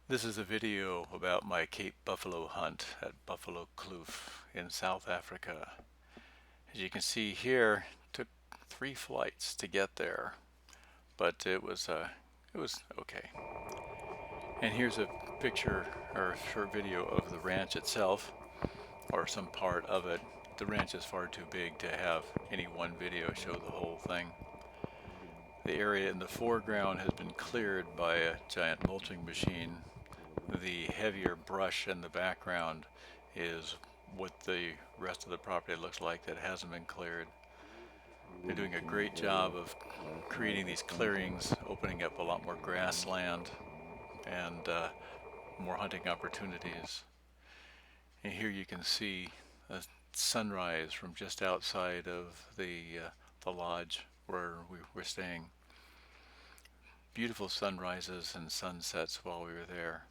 This is a video about my Cape Buffalo hunt at Buffalo Kloof in South Africa. As you can see here, it took 3 flights to get there, but it was okay. And here's a picture or short video of the ranch itself, or some part of it. The ranch is far too big to have any one video show the whole thing. The area in the foreground has been cleared by a giant mulching machine. The heavier brush in the background is what the rest of the property looks like that hasn't been cleared. They're doing a great job of creating these clearings, opening up a lot more grassland and more hunting opportunities. And here you can see a sunrise from just outside of the lodge where we were staying. Beautiful sunrises and sunsets while we were there.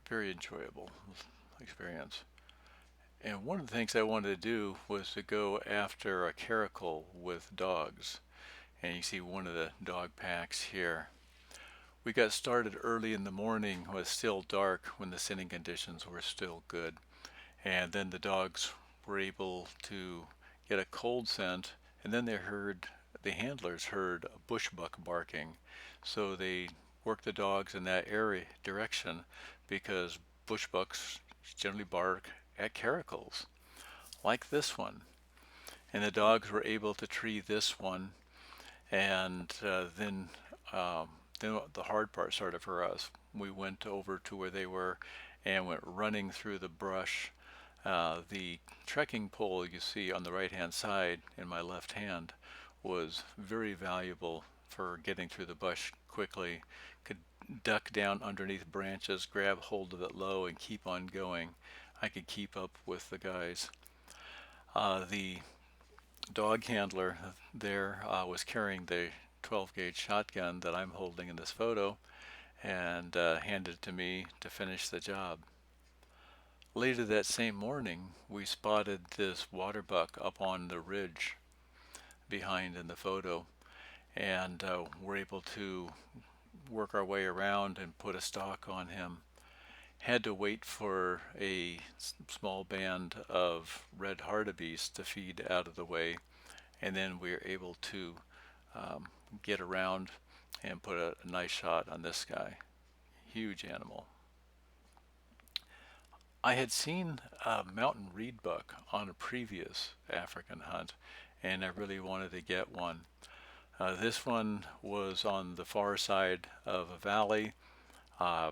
Very enjoyable experience. And one of the things I wanted to do was to go after a caracal with dogs. And you see one of the dog packs here. We got started early in the morning. It was still dark when the sitting conditions were still good. And then the dogs were able to get a cold scent, and then the handlers heard a bush buck barking. So they worked the dogs in that area direction because bush bucks generally bark at caracals, like this one. And the dogs were able to tree this one, and then the hard part started for us. We went over to where they were and went running through the brush. The trekking pole you see on the right hand side in my left hand was very valuable for getting through the bush quickly. Could duck down underneath branches, grab hold of it low, and keep on going. I could keep up with the guys. The dog handler there was carrying the 12 gauge shotgun that I'm holding in this photo and handed it to me to finish the job. Later that same morning, we spotted this water buck up on the ridge behind in the photo, and were able to work our way around and put a stalk on him. Had to wait for a small band of red hartebeest to feed out of the way, and then we were able to get around and put a nice shot on this guy. Huge animal. I had seen a mountain reed buck on a previous African hunt, and I really wanted to get one. This one was on the far side of a valley. Uh,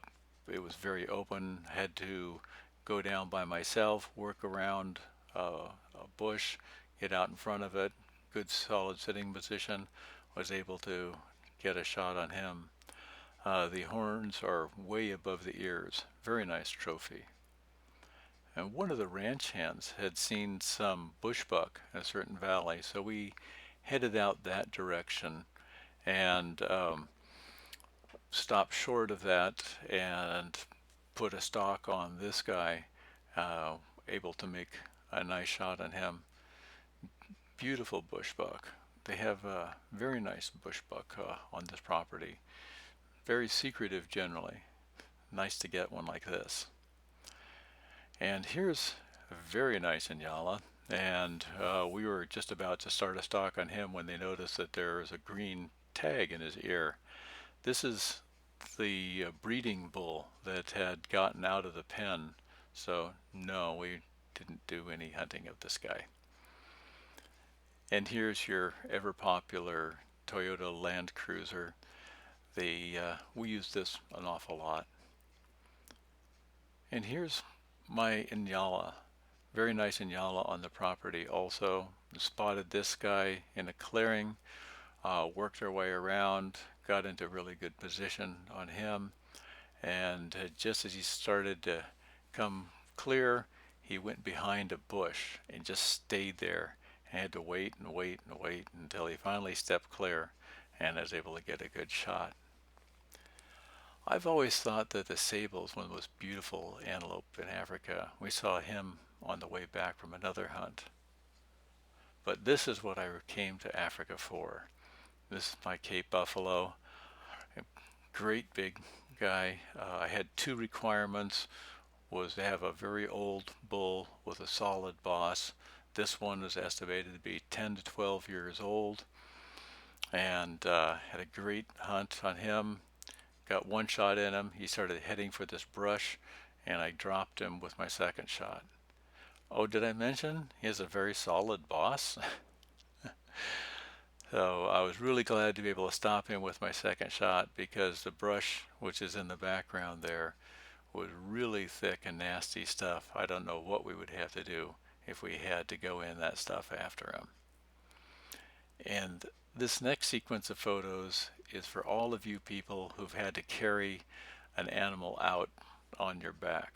it was very open. Had to go down by myself, work around a bush, get out in front of it. Good solid sitting position. Was able to get a shot on him. The horns are way above the ears. Very nice trophy. And one of the ranch hands had seen some bushbuck in a certain valley, so we headed out that direction and stopped short of that and put a stalk on this guy, able to make a nice shot on him. Beautiful bushbuck. They have a very nice bushbuck on this property. Very secretive generally. Nice to get one like this. And here's a very nice Inyala, and we were just about to start a stalk on him when they noticed that there is a green tag in his ear. This is the breeding bull that had gotten out of the pen, so no, we didn't do any hunting of this guy. And here's your ever popular Toyota Land Cruiser. We use this an awful lot. And here's my Inyala. Very nice Inyala on the property also. Spotted this guy in a clearing, worked our way around, got into really good position on him, and just as he started to come clear, he went behind a bush and just stayed there. I had to wait and wait and wait until he finally stepped clear, and I was able to get a good shot. I've always thought that the sable is one of the most beautiful antelope in Africa. We saw him on the way back from another hunt. But this is what I came to Africa for. This is my Cape Buffalo. I great big guy. I had two requirements: was to have a very old bull with a solid boss. This one was estimated to be 10 to 12 years old, and had a great hunt on him. Got one shot in him. He started heading for this brush, and I dropped him with my second shot. Oh, did I mention he has a very solid boss? So I was really glad to be able to stop him with my second shot, because the brush, which is in the background there, was really thick and nasty stuff. I don't know what we would have to do if we had to go in that stuff after him. And this next sequence of photos is for all of you people who've had to carry an animal out on your back.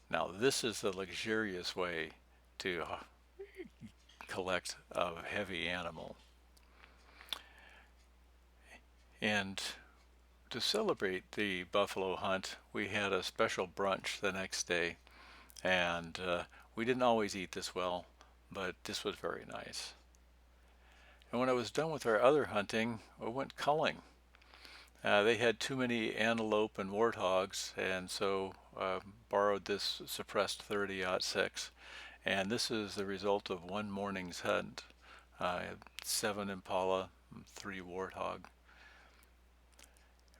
Now, this is the luxurious way to collect a heavy animal. And to celebrate the buffalo hunt, we had a special brunch the next day, and we didn't always eat this well, but this was very nice. And when I was done with our other hunting, I went culling. They had too many antelope and warthogs, and so borrowed this suppressed 30-06. And this is the result of one morning's hunt. 7 impala, 3 warthog.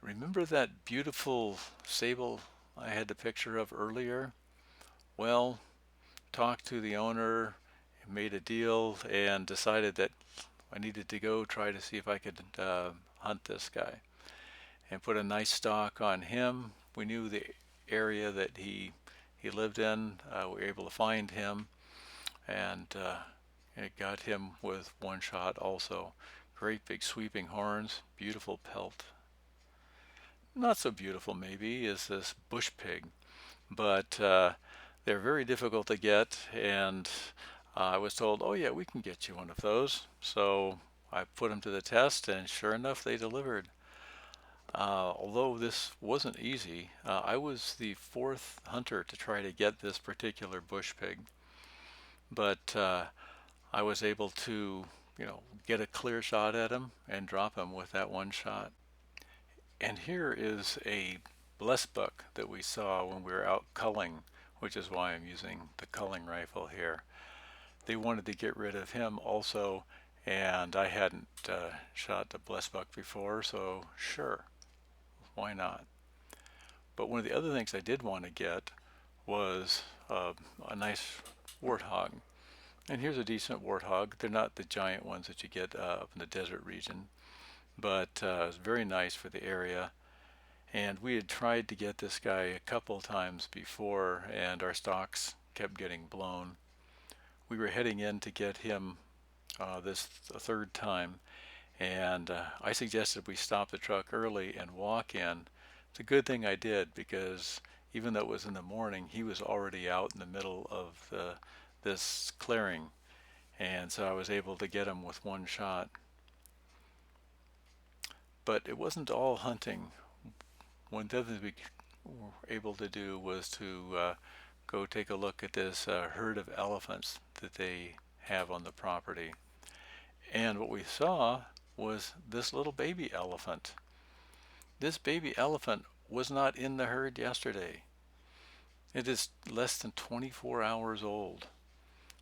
Remember that beautiful sable I had the picture of earlier? Well, talked to the owner, made a deal, and decided that I needed to go try to see if I could hunt this guy, and put a nice stock on him. We knew the area that he lived in. We were able to find him, and it got him with one shot also. Great big sweeping horns, beautiful pelt. Not so beautiful maybe is this bush pig, but they're very difficult to get, and I was told, oh yeah, we can get you one of those. So I put them to the test, and sure enough, they delivered. Although this wasn't easy, I was the 4th hunter to try to get this particular bush pig, but I was able to, get a clear shot at him and drop him with that one shot. And here is a bless buck that we saw when we were out culling, which is why I'm using the culling rifle here. They wanted to get rid of him also, and I hadn't shot the bless buck before, so sure, why not? But one of the other things I did want to get was a nice warthog. And here's a decent warthog. They're not the giant ones that you get up in the desert region, but it's very nice for the area. And we had tried to get this guy a couple times before, and our stocks kept getting blown. We were heading in to get him this a third time, and I suggested we stop the truck early and walk in. It's a good thing I did, because even though it was in the morning, he was already out in the middle of this clearing, and so I was able to get him with one shot. But it wasn't all hunting. One of the things we were able to do was to go take a look at this herd of elephants that they have on the property. And what we saw was this little baby elephant. This baby elephant was not in the herd yesterday. It is less than 24 hours old,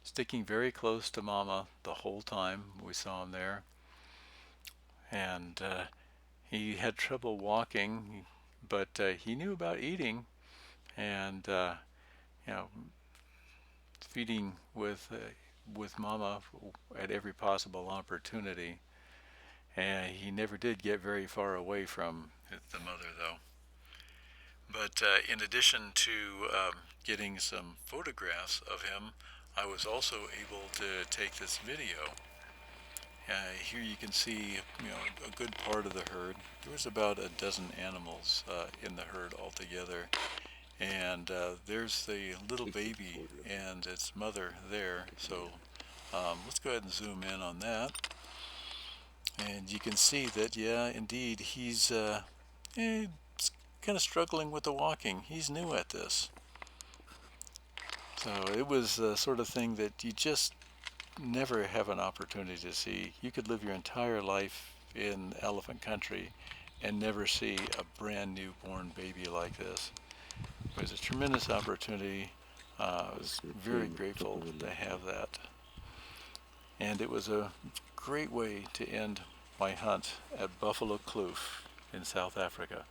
sticking very close to Mama the whole time we saw him there. And he had trouble walking, but he knew about eating, and feeding with Mama at every possible opportunity. And he never did get very far away from the mother, though. But in addition to getting some photographs of him, I was also able to take this video. Here you can see, a good part of the herd. There was about a dozen animals in the herd altogether. And there's the little baby and its mother there. So let's go ahead and zoom in on that. And you can see that, yeah, indeed, he's kind of struggling with the walking. He's new at this. So it was the sort of thing that you just never have an opportunity to see. You could live your entire life in elephant country and never see a brand new born baby like this. It was a tremendous opportunity. I was very grateful to have that. And it was a great way to end my hunt at Buffalo Kloof in South Africa.